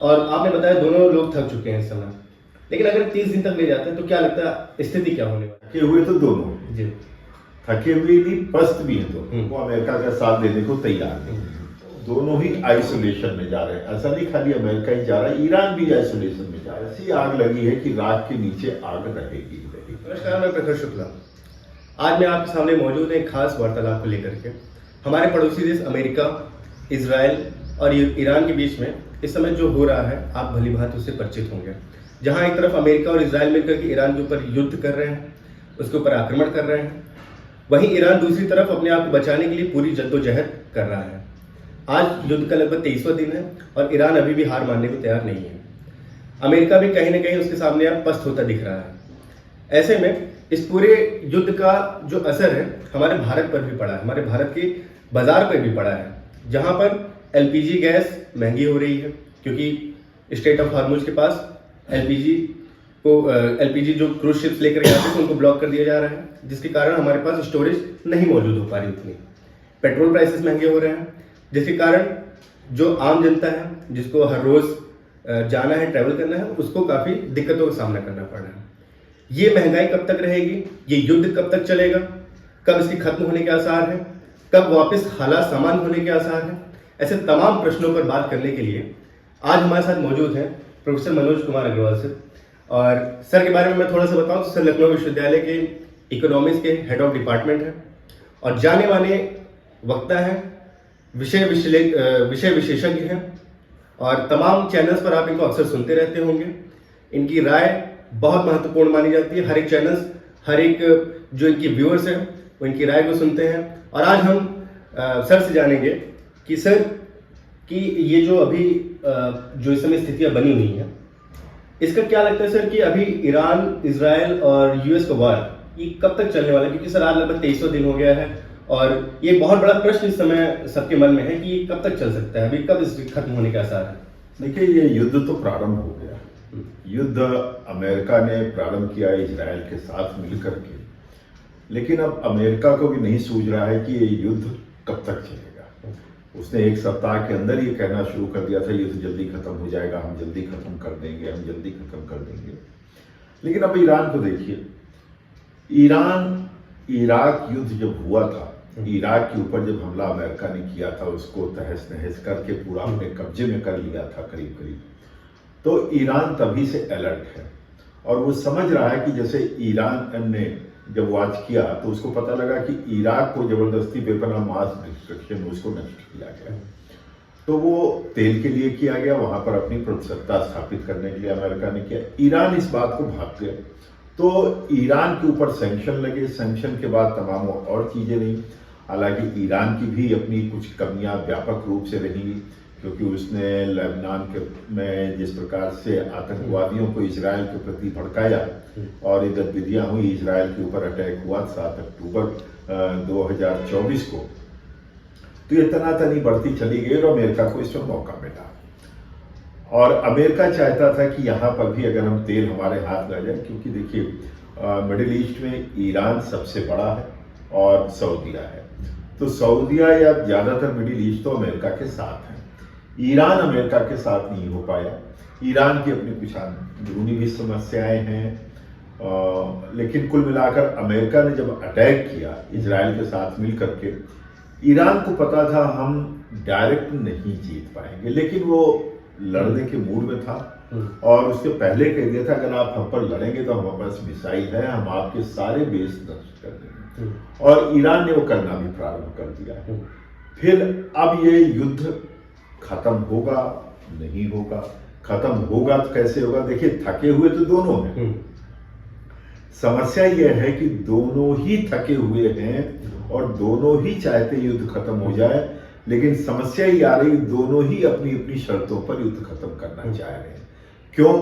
और आपने बताया दोनों लोग थक चुके हैं इस समय, लेकिन अगर 30 दिन तक ले जाते हैं तो क्या लगता है स्थिति क्या होने वाली थके हुए तो दोनों हैं। जी। थके हुए नहीं, पस्त भी हैं दोनों। वो अमेरिका का साथ देने को तैयार नहीं। दोनों ही आइसोलेशन में जा रहे हैं। ऐसा नहीं खाली अमेरिका ही जा रहा है, ईरान भी आइसोलेशन में जा रहा है। ऐसी आग लगी है कि राख के नीचे आग रहेगी। नमस्कार, मैं प्रखर शुक्ला। आज मैं आपके सामने मौजूद है एक खास वार्तालाप को लेकर के। हमारे पड़ोसी देश अमेरिका, इजराइल और ईरान के बीच में इस समय जो हो रहा है, आप भली भांति उससे परिचित होंगे। जहां एक तरफ अमेरिका और इजराइल मिलकर के ईरान के ऊपर युद्ध कर रहे हैं, उसके ऊपर आक्रमण कर रहे हैं, वहीं ईरान दूसरी तरफ अपने आप को बचाने के लिए पूरी जद्दोजहद कर रहा है। आज युद्ध का लगभग 23वां दिन है और ईरान अभी भी हार मानने को तैयार नहीं है। अमेरिका भी कहीं ना कहीं उसके सामने अब पस्त होता दिख रहा है। ऐसे में इस पूरे युद्ध का जो असर है हमारे भारत पर भी पड़ा है, हमारे भारत के बाजार पर भी पड़ा है, जहां पर एलपीजी गैस महंगी हो रही है क्योंकि स्ट्रेट ऑफ हार्मुज के पास एलपीजी जो क्रूज शिप्स लेकर के आते हैं उनको ब्लॉक कर दिया जा रहा है, जिसके कारण हमारे पास स्टोरेज नहीं मौजूद हो पा रही उतनी। पेट्रोल प्राइसेस महंगे हो रहे हैं, जिसके कारण जो आम जनता है, जिसको हर रोज जाना है, ट्रैवल करना है, उसको काफी दिक्कतों का सामना करना पड़ रहा है। ये महंगाई कब तक रहेगी, ये युद्ध कब तक चलेगा, कब इसके खत्म होने के आसार हैं, कब वापस हालात सामान्य होने के आसार हैं, ऐसे तमाम प्रश्नों पर बात करने के लिए आज हमारे साथ मौजूद हैं प्रोफेसर मनोज कुमार अग्रवाल सर। और सर के बारे में मैं थोड़ा सा बताऊं तो सर लखनऊ विश्वविद्यालय के इकोनॉमिक्स के हेड ऑफ डिपार्टमेंट हैं और जाने माने वक्ता हैं, विषय विशेषज्ञ हैं और तमाम चैनल्स पर आप इनको अक्सर सुनते रहते होंगे। इनकी राय बहुत महत्वपूर्ण मानी जाती है। हर एक चैनल्स, हर एक जो इनकी व्यूअर्स हैं वो इनकी राय को सुनते हैं। और आज हम सर से जानेंगे कि सर कि ये जो अभी जो इस समय स्थितियां बनी हुई हैं, इसका क्या लगता है सर कि अभी ईरान, इजराइल और यूएस का वार ये कब तक चलने वाला है? क्योंकि सर आज लगभग 23वां दिन हो गया है और ये बहुत बड़ा प्रश्न इस समय सबके मन में है कि ये कब तक चल सकता है, अभी कब इसके खत्म होने के आसार है? देखिए, ये युद्ध तो प्रारंभ हो गया। युद्ध अमेरिका ने प्रारंभ किया इजराइल के साथ मिलकर के, लेकिन अब अमेरिका को भी नहीं सूझ रहा है कि ये युद्ध कब तक चलेगा। उसने एक सप्ताह के अंदर ये कहना शुरू कर दिया था युद्ध जल्दी खत्म हो जाएगा, हम जल्दी खत्म कर देंगे, हम जल्दी खत्म कर देंगे। लेकिन अब ईरान को देखिए, ईरान इराक युद्ध जब हुआ था, इराक के ऊपर जब हमला अमेरिका ने किया था, उसको तहस नहस करके पूरा अपने कब्जे में कर लिया था करीब करीब, तो ईरान तभी से अलर्ट है और वो समझ रहा है कि जैसे ईरान ने जब वाच किया तो उसको पता लगा कि इराक को जबरदस्ती वेपन ऑफ मास डिस्ट्रक्शन उसको नष्ट किया गया, तो वो तेल के लिए किया गया, वहां पर अपनी प्रभुसत्ता स्थापित करने के लिए अमेरिका ने किया। ईरान इस बात को भाग गया, तो ईरान के ऊपर सैंक्शन लगे। सैंक्शन के बाद तमाम और चीजें रही। हालांकि ईरान की भी अपनी कुछ कमियां व्यापक रूप से रही, क्योंकि उसने लेबनान में जिस प्रकार से आतंकवादियों को इजराइल के प्रति भड़काया और ये गतिविधियां हुई, इजराइल के ऊपर अटैक हुआ 7 अक्टूबर 2024 को, तो ये तनातनी बढ़ती चली गई और अमेरिका को इसमें मौका मिला। और अमेरिका चाहता था कि यहाँ पर भी अगर हम तेल हमारे हाथ में आ जाए, क्योंकि देखिए मिडिल ईस्ट में ईरान सबसे बड़ा है और सऊदीया है, तो सऊदीया या ज़्यादातर मिडिल ईस्ट तो अमेरिका के साथ है। ईरान अमेरिका के साथ नहीं हो पाया। ईरान की अपनी कुछ अंदरूनी भी समस्याएं हैं, लेकिन कुल मिलाकर अमेरिका ने जब अटैक किया इजराइल के साथ मिलकर के, ईरान को पता था हम डायरेक्ट नहीं जीत पाएंगे, लेकिन वो लड़ने के मूड में था और उसके पहले कह दिया था अगर आप हम पर लड़ेंगे तो हमारे पास मिसाइल है, हम आपके सारे बेस नष्ट कर देंगे। और ईरान ने वो करना भी प्रारंभ कर दिया। फिर अब ये युद्ध खत्म होगा, नहीं होगा, खत्म होगा तो कैसे होगा? देखिए, थके हुए तो दोनों हैं। समस्या यह है कि दोनों ही थके हुए हैं और दोनों ही चाहते युद्ध खत्म हो जाए, लेकिन समस्या ये आ रही दोनों ही अपनी अपनी शर्तों पर युद्ध खत्म करना चाह रहे हैं। क्यों?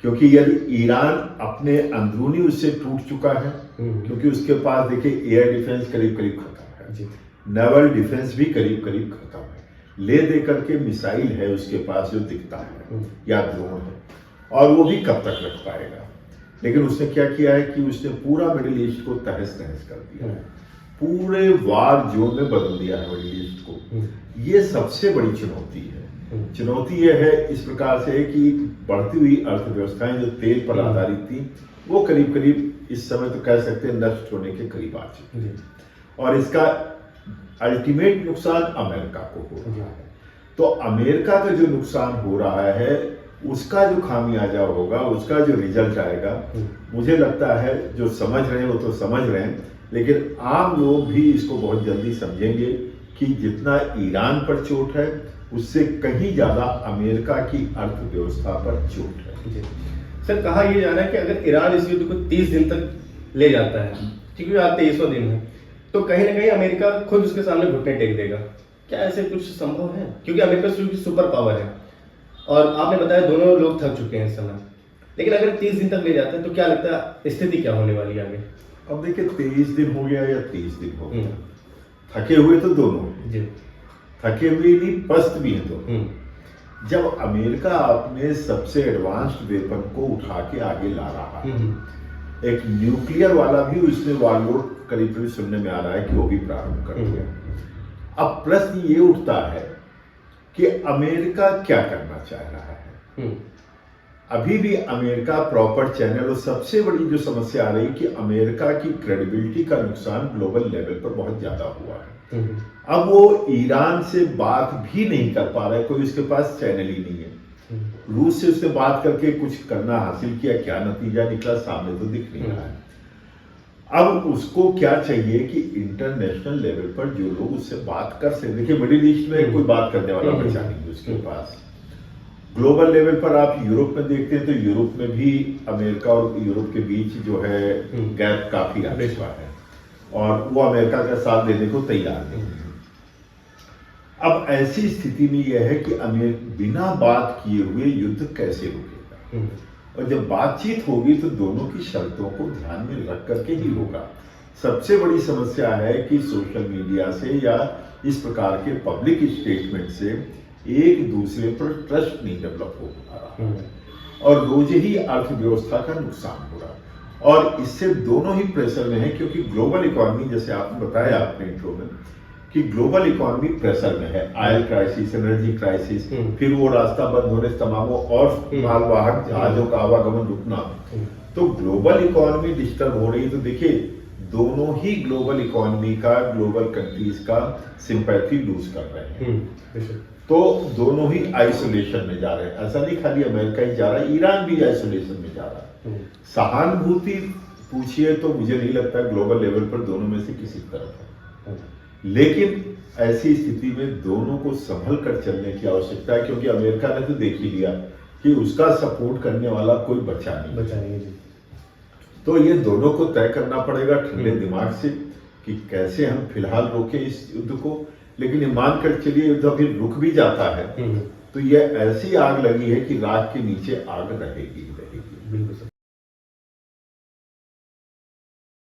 क्योंकि यदि ईरान अपने अंदरूनी उससे टूट चुका है, क्योंकि उसके पास देखिए एयर डिफेंस करीब करीब खत्म है, नेवल डिफेंस भी करीब करीब खत्म है, ले दे करके मिसाइल है उसके पास जो दिखता है या ड्रोन है, और वो भी कब तक रख पाएगा। लेकिन उसने क्या किया है कि उसने पूरा मिडिल ईस्ट को तहस नहस कर दिया है, पूरे वार जोन में बदल दिया है मिडिल ईस्ट को। ये सबसे बड़ी चुनौती है। चुनौती यह है इस प्रकार से है कि बढ़ती हुई अर्थव्यवस्थाएं जो तेल पर आधारित थी वो करीब करीब इस समय तो कह सकते हैं नष्ट होने के करीब आ चुकी है और इसका अल्टीमेट नुकसान अमेरिका को हो रहा है। तो अमेरिका का जो नुकसान हो रहा है उसका जो खामियाजा होगा, उसका जो रिजल्ट आएगा, मुझे लगता है जो समझ रहे हैं वो तो समझ रहे हैं, लेकिन आम लोग भी इसको बहुत जल्दी समझेंगे कि जितना ईरान पर चोट है उससे कहीं ज्यादा अमेरिका की अर्थव्यवस्था पर चोट है। सर कहा यह जा रहा है कि अगर ईरान इस युद्ध को 30 दिन तक ले जाता है, क्योंकि आज 23वां दिन है, तो कहीं ना कहीं अमेरिका खुद उसके सामने घुटने टेक देगा। क्या ऐसे कुछ संभव है? क्योंकि अमेरिका सुपर पावर है और आपने बताया दोनों लोग थक चुके हैं इस समय, लेकिन अगर 30 दिन तक ले जाते हैं तो क्या लगता है स्थिति क्या होने वाली है आगे? अब देखिए 23 दिन हो गया या 30 दिन हो गया, थके हुए तो दोनों हैं, थके हुए नहीं पस्त भी हैं दोनों। जब अमेरिका अपने सबसे एडवांस्ड वेपन को उठा के आगे ला रहा है, एक न्यूक्लियर वाला भी उसमें वारलोड करीब करीब सुनने में आ रहा है कि वो भी प्रारंभ कर दिया। अब प्रश्न ये उठता है कि अमेरिका क्या करना चाह रहा है। अभी भी अमेरिका प्रॉपर चैनल, और सबसे बड़ी जो समस्या आ रही है कि अमेरिका की क्रेडिबिलिटी का नुकसान ग्लोबल लेवल पर बहुत ज्यादा हुआ है। अब वो ईरान से बात भी नहीं कर पा रहा है, कोई उसके पास चैनल ही नहीं है। रूस से उसने बात करके कुछ करना हासिल किया, क्या नतीजा निकला सामने तो दिख नहीं रहा है। अब उसको क्या चाहिए कि इंटरनेशनल लेवल पर जो लोग उससे बात कर सकते, देखिए मिडिल ईस्ट में कोई बात करने वाला बचा नहीं उसके पास। ग्लोबल लेवल पर आप यूरोप में देखते हैं तो यूरोप में भी अमेरिका और यूरोप के बीच जो है गैप काफी आ चुका है और वो अमेरिका का साथ देने को तैयार नहीं है। अब ऐसी स्थिति में यह है कि बिना बात किए हुए युद्ध कैसे रुकेगा, और जब बातचीत होगी तो दोनों की शर्तों को ध्यान में रख करके ही होगा। सबसे बड़ी समस्या है कि सोशल मीडिया से या इस प्रकार के पब्लिक स्टेटमेंट से एक दूसरे पर ट्रस्ट नहीं डेवलप हो पा रहा है और रोज ही अर्थव्यवस्था का नुकसान हो रहा है और इससे दोनों ही प्रेशर में है, क्योंकि ग्लोबल इकोनॉमी, जैसे आपने बताया अपने इंट्रो में कि ग्लोबल इकोनॉमी प्रेशर में है। ऑयल क्राइसिस, एनर्जी क्राइसिस, फिर वो रास्ता बंद होने से तमाम और मालवाहक जहाजों का आवागमन रुकना, तो ग्लोबल इकोनॉमी डिस्टर्ब हो रही है। तो देखिए दोनों ही ग्लोबल इकोनॉमी का, ग्लोबल कंट्रीज का सिंपैथी लूज कर रहे हैं, तो दोनों ही आइसोलेशन में जा रहे हैं। ऐसा नहीं खाली अमेरिका ही जा रहा है, ईरान भी आइसोलेशन में जा रहा है। सहानुभूति पूछिए तो मुझे नहीं लगता ग्लोबल लेवल पर दोनों में से किसी तरफ है, लेकिन ऐसी स्थिति में दोनों को संभल कर चलने की आवश्यकता है, क्योंकि अमेरिका ने तो देख ही लिया कि उसका सपोर्ट करने वाला कोई बचा नहीं। तो ये दोनों को तय करना पड़ेगा ठंडे दिमाग से कि कैसे हम फिलहाल रोके इस युद्ध को, लेकिन ये मानकर चलिए युद्ध अभी रुक भी जाता है तो ये ऐसी आग लगी है कि राख के नीचे आग रहेगी। बिल्कुल।